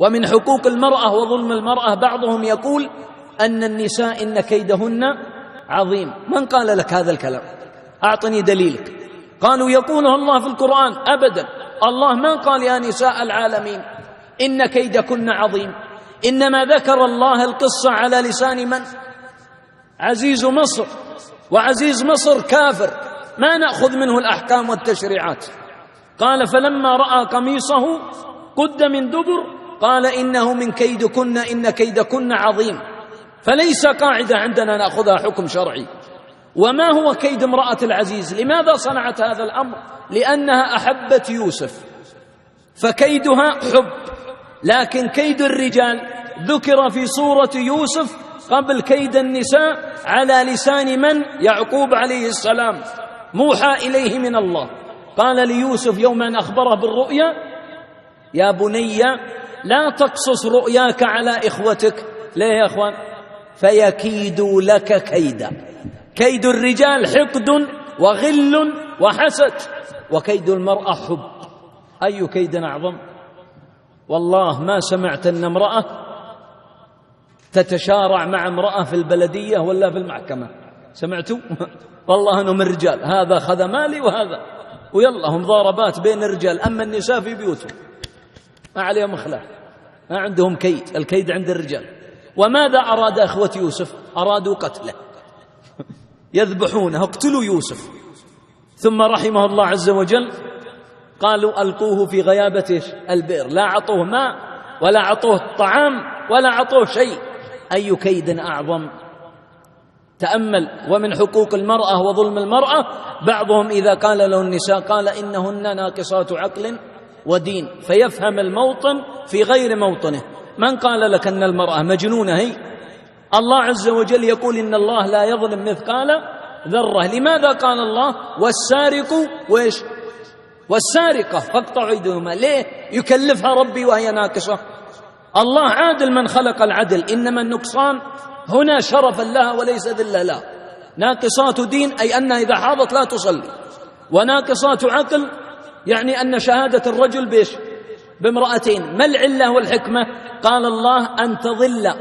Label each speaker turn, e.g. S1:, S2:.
S1: ومن حقوق المرأة وظلم المرأة بعضهم يقول أن النساء إن كيدهن عظيم. من قال لك هذا الكلام؟ أعطني دليلك. قالوا يقوله الله في القرآن. أبدا، الله ما قال يا نساء العالمين إن كيدكن عظيم، إنما ذكر الله القصة على لسان من؟ عزيز مصر، وعزيز مصر كافر ما نأخذ منه الأحكام والتشريعات. قال فلما رأى قميصه قد من دبر قال إنه من كيدكن إن كيدكن عظيم. فليس قاعدة عندنا نأخذها حكم شرعي. وما هو كيد امرأة العزيز؟ لماذا صنعت هذا الأمر؟ لأنها أحبت يوسف فكيدها حب، لكن كيد الرجال ذكر في سورة يوسف قبل كيد النساء على لسان من؟ يعقوب عليه السلام، موحى إليه من الله. قال ليوسف يوم أن أخبره بالرؤيا يا بني لا تقصص رؤياك على إخوتك. ليه يا أخوان؟ فيكيدوا لك كيدا. كيد الرجال حقد وغل وحسد، وكيد المرأة حب. أي كيد أعظم؟ والله ما سمعت أن امرأة تتشارع مع امرأة في البلدية ولا في المحكمة. سمعتوا؟ والله أنهم الرجال هذا خذ مالي وهذا، ويلا هم ضاربات بين الرجال. أما النساء في بيوتهم ما عليهم خلاف، ما عندهم كيد، الكيد عند الرجال. وماذا أراد أخوة يوسف؟ أرادوا قتله، يذبحونه، اقتلوا يوسف. ثم رحمه الله عز وجل قالوا ألقوه في غيابة البئر، لا عطوه ماء ولا عطوه طعام ولا عطوه شيء. أي كيد أعظم؟ تأمل. ومن حقوق المرأة وظلم المرأة بعضهم إذا قال له النساء قال إنهن ناقصات عقل ودين، فيفهم الموطن في غير موطنه. من قال لك أن المرأة مجنونة هي؟ الله عز وجل يقول إن الله لا يظلم مثقال ذرة. لماذا قال الله والسارق وإيش؟ والسارقة فاقطعوا أيديهما؟ ليه يكلفها ربي وهي ناقصة؟ الله عادل من خلق العدل، إنما النقصان هنا شرفا لها وليس ذلا لها. ناقصات دين أي أنها إذا حاضت لا تصلي، وناقصات عقل يعني أن شهادة الرجل بامرأتين. ما العلة والحكمة؟ قال الله أن تضل